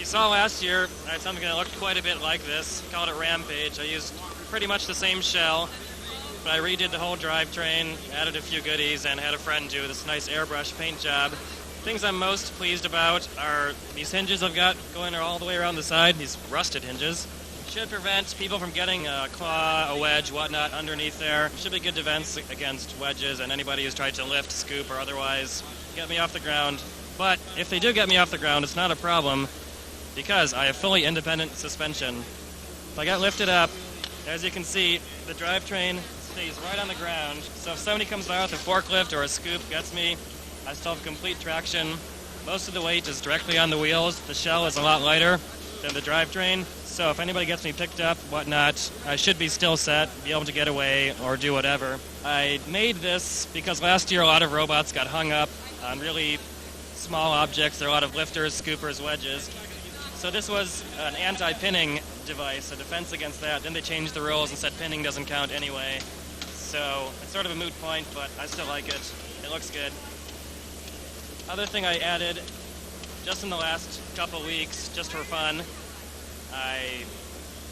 saw last year, I had something that looked quite a bit like this, called it Rampage. I used pretty much the same shell, but I redid the whole drivetrain, added a few goodies, and had a friend do this nice airbrush paint job. Things I'm most pleased about are these hinges I've got going all the way around the side, these rusted hinges. Should prevent people from getting a claw, a wedge, whatnot underneath there. Should be good defense against wedges and anybody who's tried to lift, scoop, or otherwise get me off the ground. But if they do get me off the ground, it's not a problem because I have fully independent suspension. If I get lifted up, as you can see, the drivetrain stays right on the ground. So if somebody comes by with a forklift or a scoop, gets me, I still have complete traction. Most of the weight is directly on the wheels. The shell is a lot lighter than the drivetrain. So if anybody gets me picked up, whatnot, I should be still set, be able to get away or do whatever. I made this because last year a lot of robots got hung up on really small objects. There are a lot of lifters, scoopers, wedges. So this was an anti-pinning device, a defense against that. Then they changed the rules and said pinning doesn't count anyway. So it's sort of a moot point, but I still like it. It looks good. Other thing I added just in the last couple weeks, just for fun, I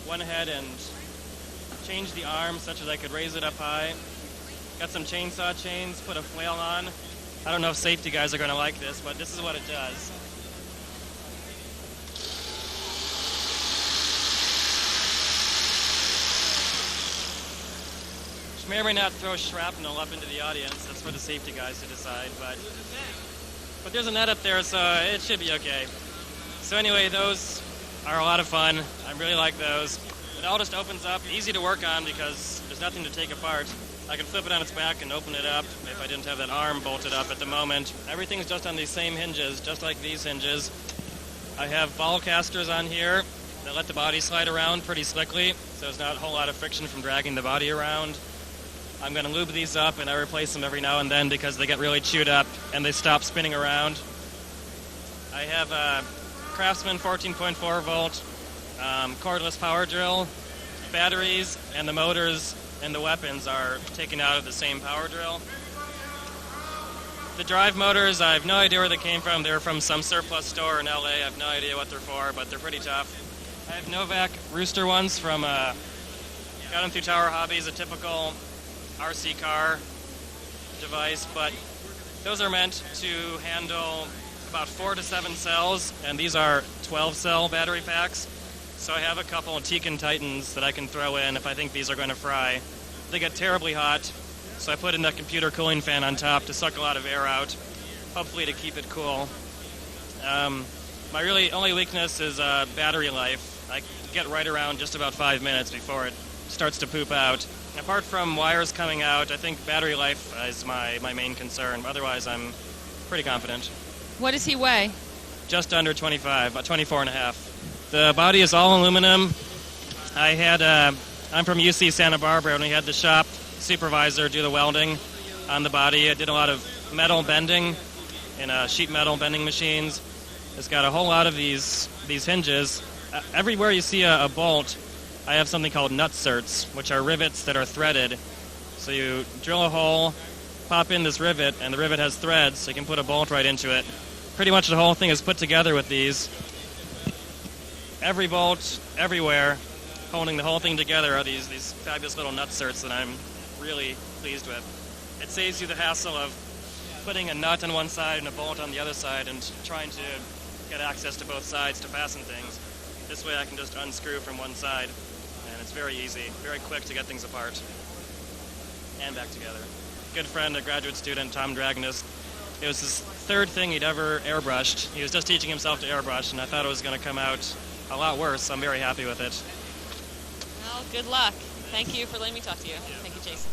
went ahead and changed the arm such that I could raise it up high. Got some chainsaw chains, put a flail on. I don't know if safety guys are going to like this, but this is what it does. Which may or may not throw shrapnel up into the audience. That's for the safety guys to decide. But there's a net up there, so it should be okay. So anyway, those are a lot of fun. I really like those. It all just opens up, easy to work on because there's nothing to take apart. I can flip it on its back and open it up if I didn't have that arm bolted up at the moment. Everything's just on these same hinges, just like these hinges. I have ball casters on here that let the body slide around pretty slickly, so there's not a whole lot of friction from dragging the body around. I'm going to lube these up and I replace them every now and then because they get really chewed up and they stop spinning around. I have a Craftsman 14.4 volt cordless power drill. Batteries and the motors and the weapons are taken out of the same power drill. The drive motors, I have no idea where they came from. They're from some surplus store in LA. I have no idea what they're for, but they're pretty tough. I have Novak Rooster ones from, got them through Tower Hobbies, a typical RC car device, but those are meant to handle about 4 to 7 cells, and these are 12-cell battery packs. So I have a couple of Tekin Titans that I can throw in if I think these are going to fry. They get terribly hot, so I put in the computer cooling fan on top to suck a lot of air out, hopefully to keep it cool. My really only weakness is battery life. I get right around just about 5 minutes before it starts to poop out. Apart from wires coming out, I think battery life is my main concern. Otherwise, I'm pretty confident. What does he weigh? Just under 25, about 24 and a half. The body is all aluminum. I'm from UC Santa Barbara, and we had the shop supervisor do the welding on the body. I did a lot of metal bending in sheet metal bending machines. It's got a whole lot of these hinges. Everywhere you see a bolt, I have something called nut certs, which are rivets that are threaded. So you drill a hole, pop in this rivet, and the rivet has threads, so you can put a bolt right into it. Pretty much the whole thing is put together with these. Every bolt, everywhere, holding the whole thing together are these fabulous little nut certs that I'm really pleased with. It saves you the hassle of putting a nut on one side and a bolt on the other side and trying to get access to both sides to fasten things. This way I can just unscrew from one side, and it's very easy, very quick to get things apart and back together. Good friend, a graduate student, Tom Dragnis. It was his third thing he'd ever airbrushed. He was just teaching himself to airbrush, and I thought it was going to come out a lot worse. I'm very happy with it. Well, good luck. Thank you for letting me talk to you. Yeah. Thank you, Jason.